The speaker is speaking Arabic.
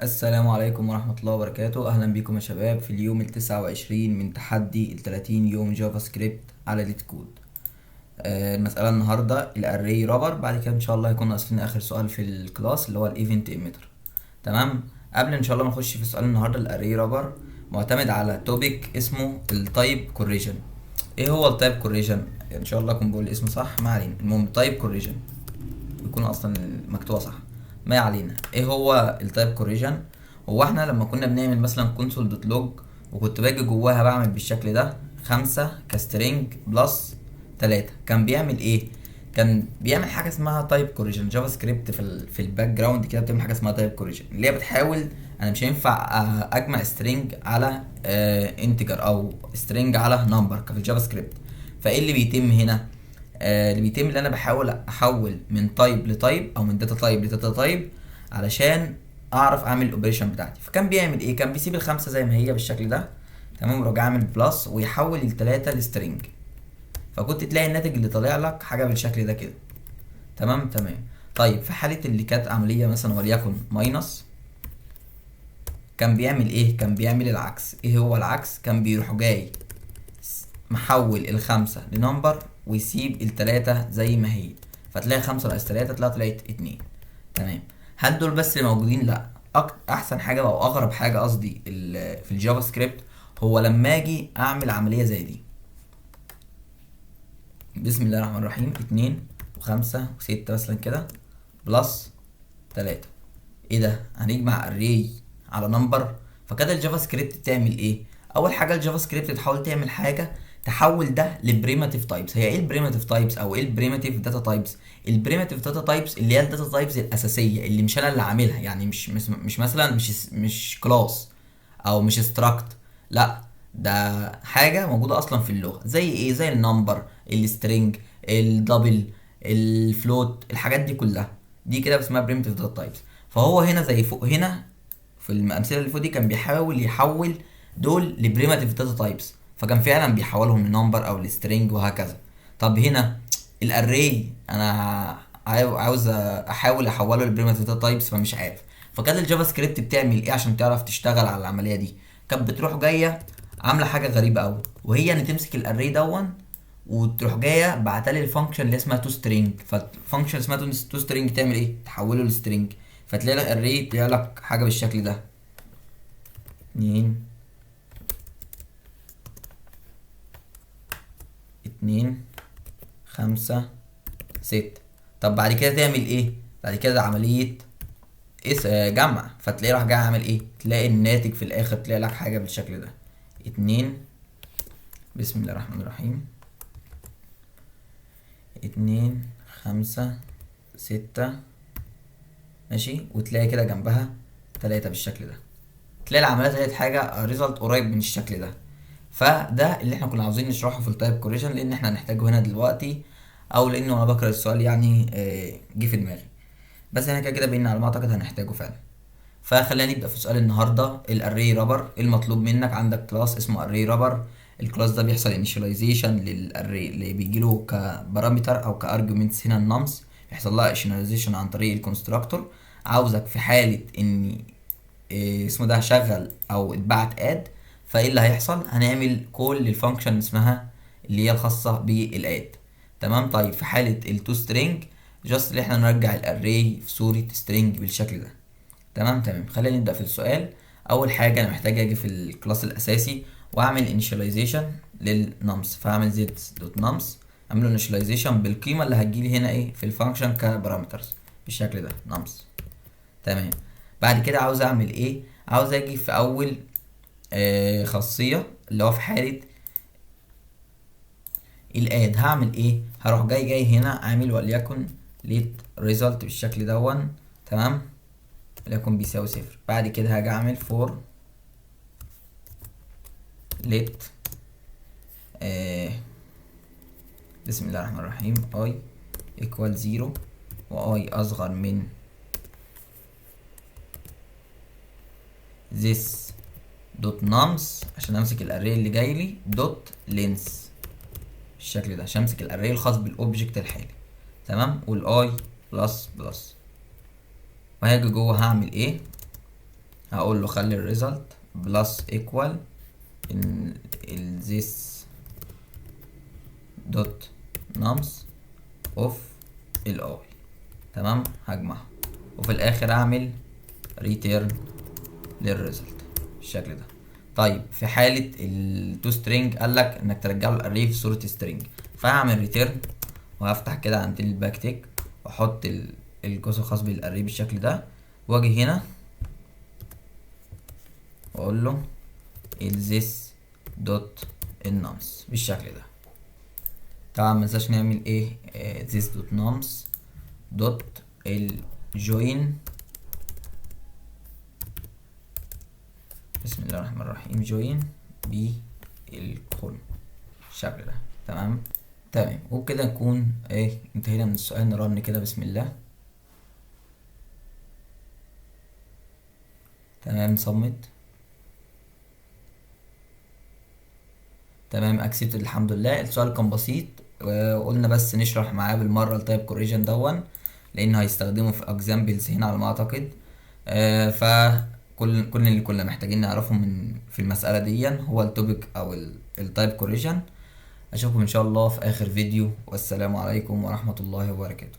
السلام عليكم ورحمة الله وبركاته. أهلا بكم يا شباب في اليوم ال29 من تحدي ال30 يوم جافا سكريبت على ليت كود. المسألة النهاردة الأري رابر. بعد كده إن شاء الله هيكون ناقص لنا آخر سؤال في الكلاس اللي هو الإيفنت إيميتر. تمام. قبل إن شاء الله ما نخش في سؤال النهاردة، الأري رابر معتمد على توبيك اسمه التايب كوريجن. إيه هو التايب كوريجن؟ إن شاء الله أكون بقول اسمه صح، ما علينا. المهم تايب كوريجن بيكون اصلا مكتوبه صح، ما علينا. ايه هو التايب كوريجن؟ هو احنا لما كنا بنعمل مثلا كونسول دوت لوج وكنت باجي جواها بعمل بالشكل ده 5 كسترينج بلس 3، كان بيعمل ايه؟ كان بيعمل حاجه اسمها تايب كوريجن. جافا سكريبت في الباك جراوند كده بتعمل حاجه اسمها تايب كوريجن، اللي هي بتحاول، انا مش هينفع اجمع سترينج على انتجر او سترينج على نمبر كفي الجافا سكريبت. فايه اللي بيتم هنا؟ اللي بيتم اللي انا بحاول احول من تايب لتايب او من داتا تايب لداتا تايب علشان اعرف اعمل الاوبريشن بتاعتي. فكان بيعمل ايه؟ كان بيسيب الخمسه زي ما هي بالشكل ده، تمام، ويروح عامل بلس ويحول التلاته لسترينج. فكنت تلاقي الناتج اللي طالع لك حاجه بالشكل ده كده. تمام. طيب في حاله اللي كانت عمليه مثلا وليكن ماينس، كان بيعمل ايه؟ كان بيعمل العكس. ايه هو العكس؟ كان بيروح جاي محول الخمسة لنمبر ويسيب التلاتة زي ما هي، فتلاقي خمسة ناقص تلاتة طلعت 2. تمام. هل دول بس اللي موجودين؟ لا. احسن حاجة او اغرب حاجة قصدي في الجافا سكريبت هو لما اجي اعمل عملية زي دي. بسم الله الرحمن الرحيم، 2 و5 و6 مثلا كده بلس 3. ايه ده؟ هنجمع اري على نمبر. فكده الجافا سكريبت تعمل ايه؟ اول حاجه الجافا سكريبت تحاول تعمل حاجه تحول ده لبريماتيف تايبس. هي ايه البريماتيف تايبس او ايه البريماتيف داتا تايبس؟ البريماتيف داتا تايبس اللي هي الداتا تايبس الاساسيه اللي مش انا اللي عاملها، يعني مش مثلا مش كلاس او مش استراكت، لا، ده حاجه موجوده اصلا في اللغه. زي ايه؟ زي النمبر، السترينج، الدبل، الفلوت، الحاجات دي كلها، دي كده اسمها بريمتيف داتا تايبس. فهو هنا زي فوق هنا في الامثله اللي فوق دي كان بيحاول يحول دول لبريمتيف داتا تايبس، فكان فعلا بيحولهم لنمبر او لسترينج وهكذا. طب هنا الاري انا عاوز احاول احوله لبريمتيف داتا تايبس فمش عارف. فكانت الجافا سكريبت بتعمل ايه عشان تعرف تشتغل على العمليه دي؟ كانت بتروح جايه عامله حاجه غريبه قوي، وهي ان تمسك الاري دون وتروح جايه بعتلي الفانكشن اللي اسمها تو سترينج. فالفانكشن اسمها تو سترينج تعمل ايه؟ تحوله لسترينج. فتلاقي لك الري طلع لك حاجه بالشكل ده، 2 2 5 6. طب بعد كده تعمل ايه؟ بعد كده عمليه جمع. فتلاقي راح جاي عامل ايه؟ تلاقي الناتج في الاخر تلاقي لك حاجه بالشكل ده، 2. بسم الله الرحمن الرحيم، 2 5 6، ماشي، وتلاقي كده جنبها 3 بالشكل ده. تلاقي العمليه طلعت حاجه ريزلت قريب من الشكل ده. فده اللي احنا كنا عاوزين نشرحه في التايب كوريجن، لان احنا هنحتاجه هنا دلوقتي، او لانه وانا بقرا السؤال يعني جه في دماغي. بس احنا كده كده بقينا على ما اعتقد هنحتاجه فعلا. فخلينا نبدا في سؤال النهارده. الاري رابر المطلوب منك، عندك كلاس اسمه اري رابر. الكلاس ده بيحصل انيشاليزيشن للاري اللي بيجي له كبارامتر او كارجيومنتس. هنا النمس بيحصل لها انيشاليزيشن عن طريق الكونستراكتور. عاوزك في حاله ان اسمه ده شغل او اتبعت اد، فايه اللي هيحصل؟ هنعمل كول للفانكشن اسمها اللي هي الخاصه بالاد. تمام. طيب في حاله التو سترينج جاست اللي احنا نرجع الاري في صوره سترينج بالشكل ده. تمام. خلينا نبدا في السؤال. اول حاجه انا محتاج اجي في الكلاس الاساسي واعمل انيشاليزيشن للنمس. فاعمل زد دوت نمس، اعمل له انيشاليزيشن بالقيمه اللي هتجيلي هنا ايه في الفانكشن كبارامترز بالشكل ده نمس. تمام. بعد كده عاوز اعمل ايه؟ عاوز اجي في اول خاصيه اللي هو في حاله الاد. هعمل ايه؟ هروح جاي هنا عامل وليكن ليت ريزلت بالشكل دون. تمام، وليكن بيساوي 0. بعد كده هاجي اعمل فور ليت بسم الله الرحمن الرحيم اي ايكوال 0 واي اصغر من this دوت نمس عشان امسك الاري اللي جاي لي دوت لينس بالشكل ده عشان امسك الاري الخاص بالاوبجكت الحالي. تمام. والاي بلس بلس. وهاجي جوه هعمل ايه؟ هقول له خلي الريزلت بلس ايكوال this دوت نمس اوف الاي. تمام، هجمعها وفي الاخر اعمل ريتيرن للريزلت بالشكل ده. طيب في حالة التو سترينج قالك انك ترجع له الاري في صورة سترينج، فهعمل ريتيرن وهفتح كده عند الباك تيك واحط القوس الخاص بالاري بالشكل ده، واجي هنا واقول له this دوت النمس بالشكل ده. طبعا مننساش نعمل ايه this دوت نمس دوت الجوين، بسم الله الرحمن الرحيم، جوين بالكولوم بالشكل ده. تمام تمام، وبكده نكون انتهينا من السؤال. نرن كده بسم الله. تمام صمت. تمام اكسبت الحمد لله. السؤال كان بسيط وقلنا بس نشرح معاه بالمره التايب كوريجن دون، لان هيستخدمه في اكزامبلز هنا على ما اعتقد. فكل اللي كنا محتاجين نعرفه في المساله دي هو التوبيك او التايب كوريجن. اشوفكم ان شاء الله في اخر فيديو، والسلام عليكم ورحمه الله وبركاته.